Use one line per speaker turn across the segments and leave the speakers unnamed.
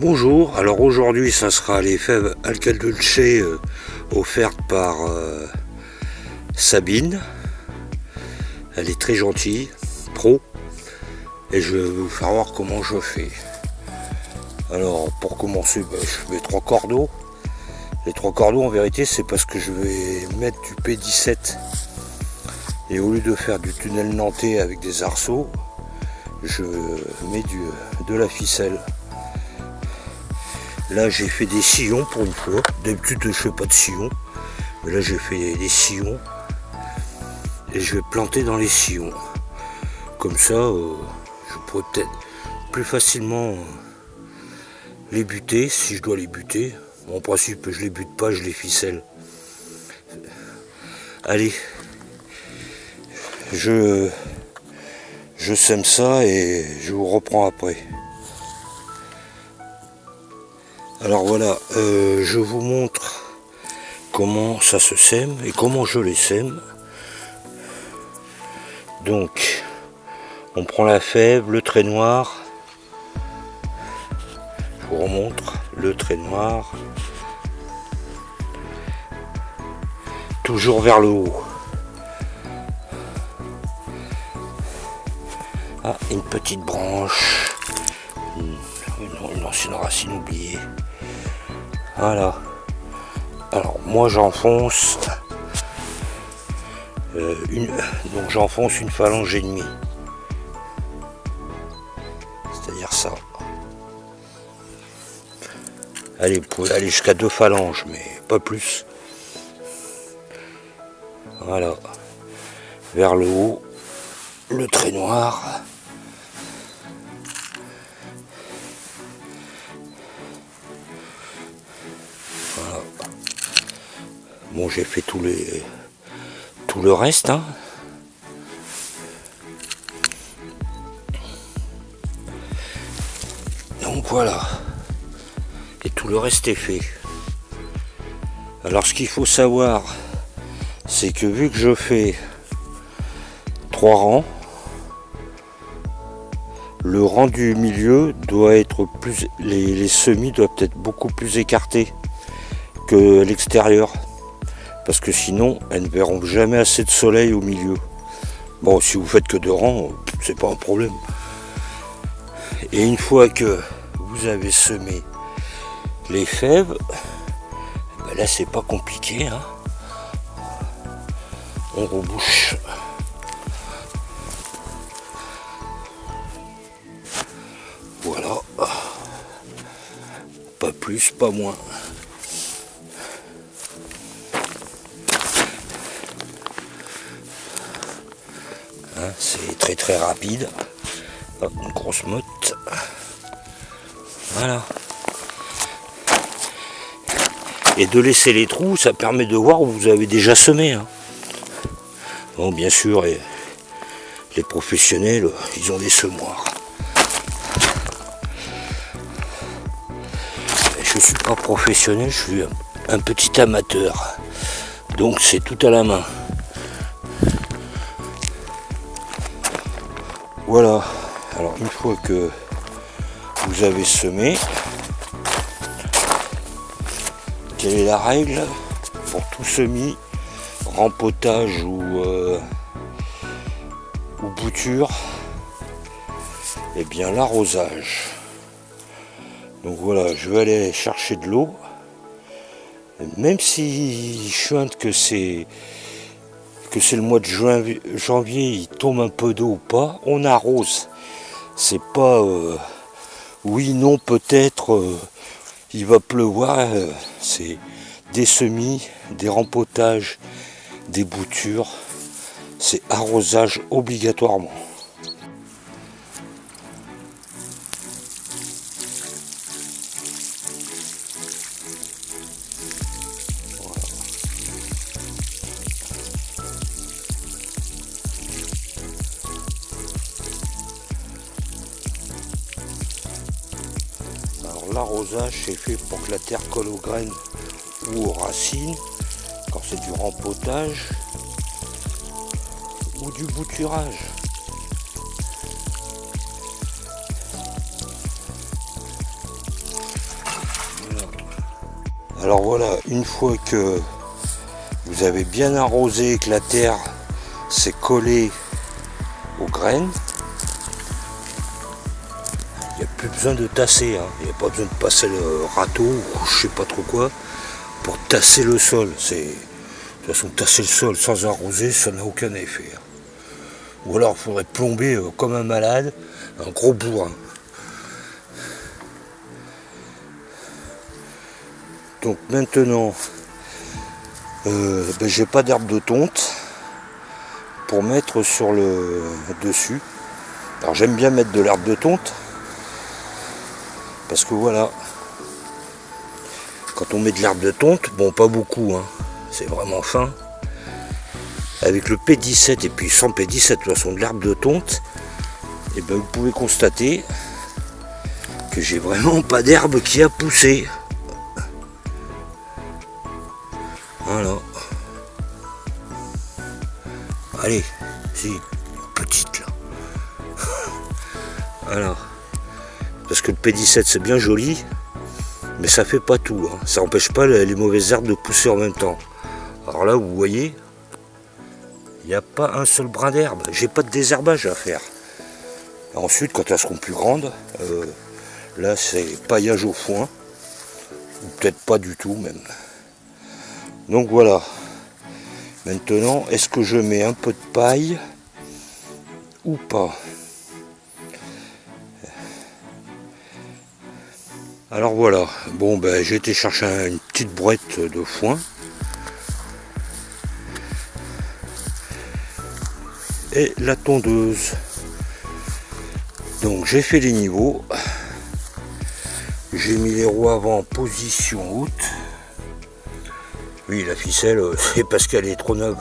Bonjour, alors aujourd'hui ça sera les fèves Alcadulce offertes par Sabine. Elle est très gentille, pro, et je vais vous faire voir comment je fais. Alors pour commencer, je mets 3 quarts d'eau. Les 3 quarts d'eau en vérité c'est parce que je vais mettre du P17. Et au lieu de faire du tunnel nantais avec des arceaux, je mets de la ficelle. Là j'ai fait des sillons pour une fois. D'habitude je fais pas de sillons. Mais là j'ai fait des sillons. Et je vais planter dans les sillons. Comme ça je pourrais peut-être plus facilement les buter si je dois les buter. En principe je les bute pas, je les ficelle. Allez. Je sème ça et je vous reprends après. Alors voilà, je vous montre comment ça se sème et comment je les sème. Donc, on prend la fève, le trait noir. Je vous remontre le trait noir. Toujours vers le haut. Ah, une petite branche. Une ancienne racine oubliée. Voilà. Alors moi j'enfonce donc j'enfonce une phalange et demie. C'est-à-dire ça. Allez, vous pouvez aller jusqu'à 2 phalanges, mais pas plus. Voilà. Vers le haut, le trait noir. Voilà. Bon, j'ai fait tout le reste, hein. Donc voilà. Et tout le reste est fait. Alors ce qu'il faut savoir, c'est que vu que je fais 3 rangs, le rang du milieu doit être plus. Les semis doivent être beaucoup plus écartés que l'extérieur. Parce que sinon, elles ne verront jamais assez de soleil au milieu. Bon, si vous faites que 2 rangs, c'est pas un problème. Et une fois que vous avez semé les fèves, là c'est pas compliqué, hein. On rebouche. Voilà. Pas plus, pas moins. Hein, c'est très très rapide. Hop, une grosse motte. Voilà. Et de laisser les trous, ça permet de voir où vous avez déjà semé, hein. Bon, bien sûr, les professionnels, ils ont des semoirs. Je suis pas professionnel, je suis un petit amateur. Donc c'est tout à la main. Voilà. Alors une fois que vous avez semé, quelle est la règle pour tout semis, rempotage ou bouture? Eh bien l'arrosage. Donc voilà, je vais aller chercher de l'eau. Même si je chante que c'est le mois de janvier, il tombe un peu d'eau ou pas, on arrose. C'est pas oui, non, peut-être il va pleuvoir. C'est des semis, des rempotages, des boutures. C'est arrosage obligatoirement. L'arrosage c'est fait pour que la terre colle aux graines ou aux racines, quand c'est du rempotage ou du bouturage. Alors voilà, une fois que vous avez bien arrosé, que la terre s'est collée aux graines, il n'y a plus besoin de tasser, hein. Il n'y a pas besoin de passer le râteau ou je sais pas trop quoi pour tasser le sol. De toute façon, tasser le sol sans arroser, ça n'a aucun effet. Ou alors il faudrait plomber comme un malade, un gros bourrin. Donc maintenant, j'ai pas d'herbe de tonte pour mettre sur le dessus. Alors j'aime bien mettre de l'herbe de tonte parce que voilà, quand on met de l'herbe de tonte, bon pas beaucoup, hein, c'est vraiment fin. Avec le P17 et puis sans P17, de toute façon de l'herbe de tonte, et ben vous pouvez constater que j'ai vraiment pas d'herbe qui a poussé. Voilà. Allez, si, petite là. Voilà. Parce que le P17 c'est bien joli, mais ça fait pas tout, hein. Ça n'empêche pas les mauvaises herbes de pousser en même temps. Alors là, vous voyez, il n'y a pas un seul brin d'herbe. J'ai pas de désherbage à faire. Ensuite, quand elles seront plus grandes, là c'est paillage au foin, ou peut-être pas du tout même. Donc voilà. Maintenant, est-ce que je mets un peu de paille ou pas? Alors voilà, bon ben j'ai été chercher une petite brouette de foin. Et la tondeuse. Donc j'ai fait les niveaux. J'ai mis les roues avant en position haute. Oui, la ficelle, c'est parce qu'elle est trop neuve.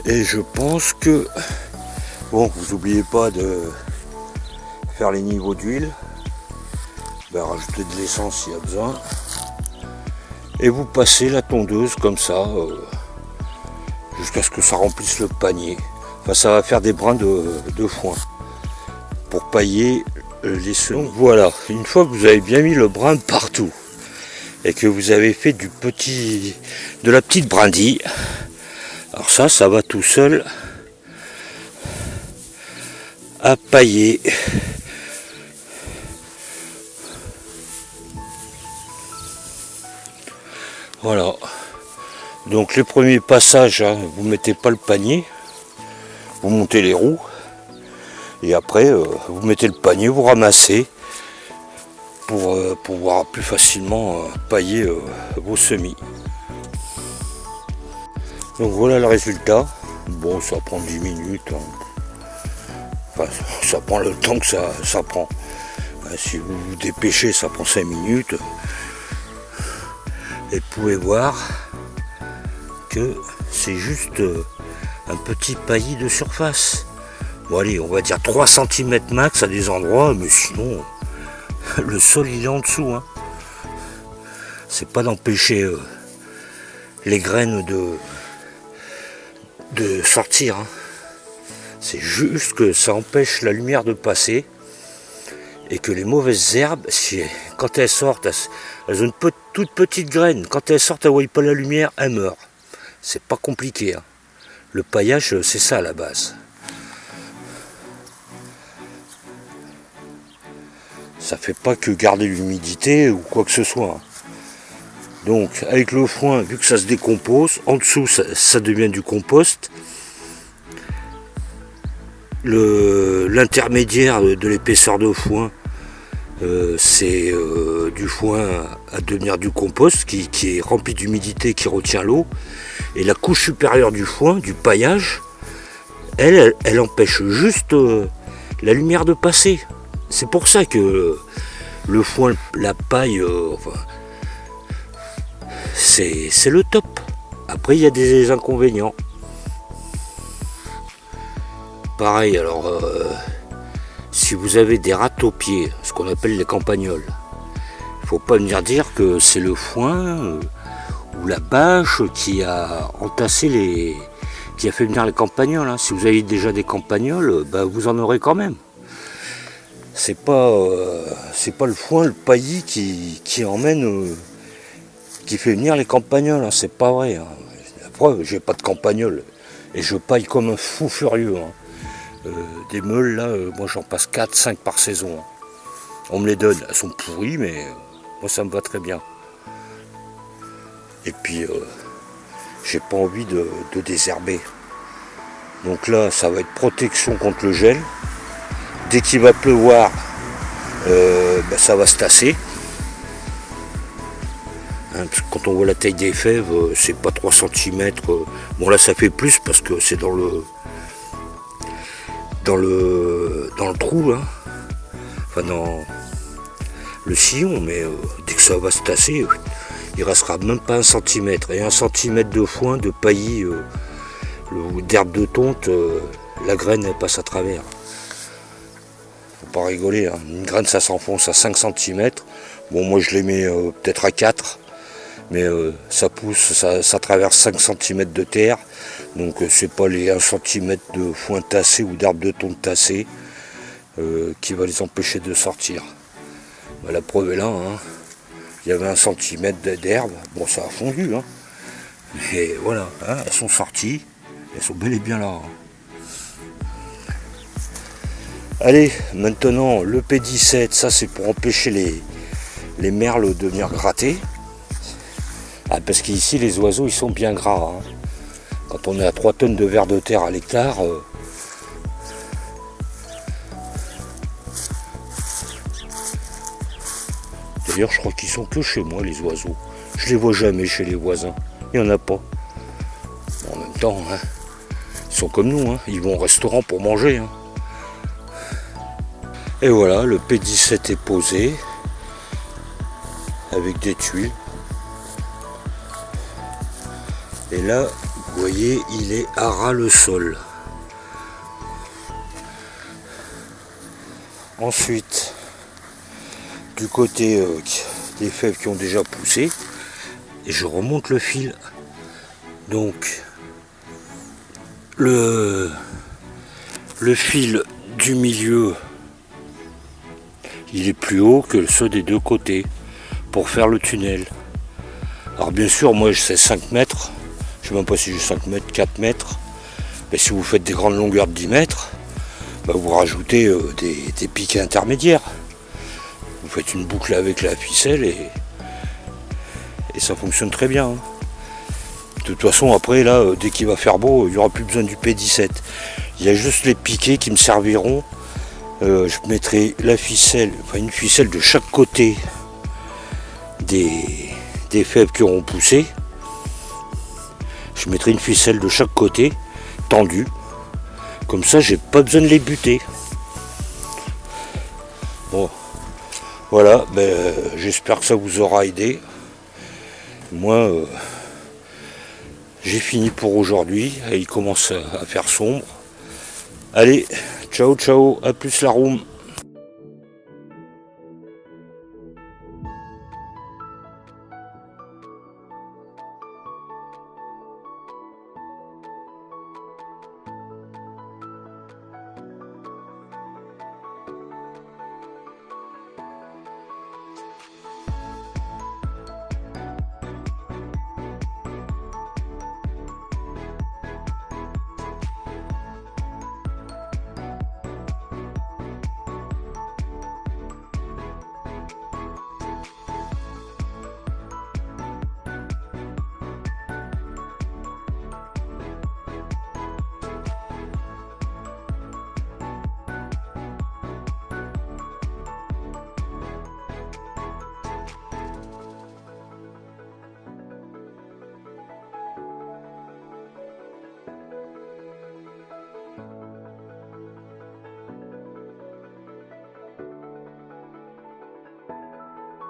Et je pense que... Bon, vous n'oubliez pas de faire les niveaux d'huile. Ben, rajouter de l'essence s'il y a besoin. Et vous passez la tondeuse comme ça, jusqu'à ce que ça remplisse le panier. Enfin, ça va faire des brins de foin pour pailler les semis. Donc voilà, une fois que vous avez bien mis le brin partout et que vous avez fait de la petite brindille, alors ça va tout seul à pailler. Voilà. Donc les premiers passages, hein, vous mettez pas le panier, vous montez les roues. Et après, vous mettez le panier, vous ramassez pour pouvoir plus facilement pailler vos semis. Donc voilà le résultat. Bon, ça prend 10 minutes. Hein. Enfin, ça prend le temps que ça prend. Si vous vous dépêchez, ça prend 5 minutes. Et vous pouvez voir que c'est juste un petit paillis de surface. Bon allez, on va dire 3 cm max à des endroits, mais sinon le sol il est en dessous. Hein. C'est pas d'empêcher les graines de sortir. Hein. C'est juste que ça empêche la lumière de passer et que les mauvaises herbes, quand elles sortent, elles ont une toute petite graine. Quand elles sortent, elles ne voient pas la lumière, elles meurent. C'est pas compliqué. Hein. Le paillage, c'est ça à la base. Ça fait pas que garder l'humidité ou quoi que ce soit. Donc avec le foin, vu que ça se décompose, en dessous ça devient du compost. L'intermédiaire de l'épaisseur de foin, c'est du foin à devenir du compost qui est rempli d'humidité, qui retient l'eau. Et la couche supérieure du foin, du paillage, elle empêche juste la lumière de passer. C'est pour ça que le foin, la paille, c'est le top. Après, il y a des inconvénients. Pareil, alors, si vous avez des râteaux-pieds, ce qu'on appelle les campagnols, il ne faut pas venir dire que c'est le foin ou la bâche qui a entassé qui a fait venir les campagnols. Hein. Si vous avez déjà des campagnols, ben, vous en aurez quand même. c'est pas le foin, le paillis qui emmène, qui fait venir les campagnols, hein, c'est pas vrai. Hein. La preuve, j'ai pas de campagnol et je paille comme un fou furieux. Hein. Des meules là, moi j'en passe 4-5 par saison. Hein. On me les donne, elles sont pourries, mais moi ça me va très bien. Et puis j'ai pas envie de désherber. Donc là, ça va être protection contre le gel. Dès qu'il va pleuvoir, ça va se tasser. Hein, parce que quand on voit la taille des fèves, c'est pas 3 cm. Bon là ça fait plus parce que c'est dans le trou là. Enfin dans le sillon, mais dès que ça va se tasser, il restera même pas 1 cm. Et 1 cm de foin, de paillis, d'herbe de tonte, la graine elle passe à travers. Faut pas rigoler, hein. Une graine ça s'enfonce à 5 cm. Bon moi je les mets peut-être à 4, mais ça pousse, ça traverse 5 cm de terre, donc c'est pas les 1 cm de foin tassé ou d'herbe de tonte tassée qui va les empêcher de sortir. Bah, la preuve est là, hein. Il y avait 1 cm d'herbe, bon ça a fondu, hein. Mais voilà, hein, elles sont sorties, elles sont bel et bien là. Hein. Allez, maintenant le P17, ça c'est pour empêcher les merles de venir gratter. Ah, parce qu'ici les oiseaux ils sont bien gras. Hein. Quand on est à 3 tonnes de vers de terre à l'hectare, d'ailleurs je crois qu'ils sont que chez moi les oiseaux. Je les vois jamais chez les voisins. Il n'y en a pas. En même temps, hein, ils sont comme nous, hein. Ils vont au restaurant pour manger. Hein. Et voilà, le P17 est posé avec des tuiles. Et là, vous voyez, il est à ras le sol. Ensuite, du côté des fèves qui ont déjà poussé, et je remonte le fil. Donc, le fil du milieu, il est plus haut que ceux des deux côtés pour faire le tunnel. Alors bien sûr, moi c'est 5 mètres. Je ne sais même pas si j'ai 5 mètres, 4 mètres. Mais si vous faites des grandes longueurs de 10 mètres, bah vous rajoutez des piquets intermédiaires. Vous faites une boucle avec la ficelle et ça fonctionne très bien. Hein. De toute façon, après, là, dès qu'il va faire beau, il n'y aura plus besoin du P17. Il y a juste les piquets qui me serviront. Je mettrai la ficelle, enfin une ficelle de chaque côté des fèves qui auront poussé. Je mettrai une ficelle de chaque côté, tendue. Comme ça, j'ai pas besoin de les buter. Bon, voilà, j'espère que ça vous aura aidé. Moi, j'ai fini pour aujourd'hui. Il commence à faire sombre. Allez, ciao, ciao, à plus la room.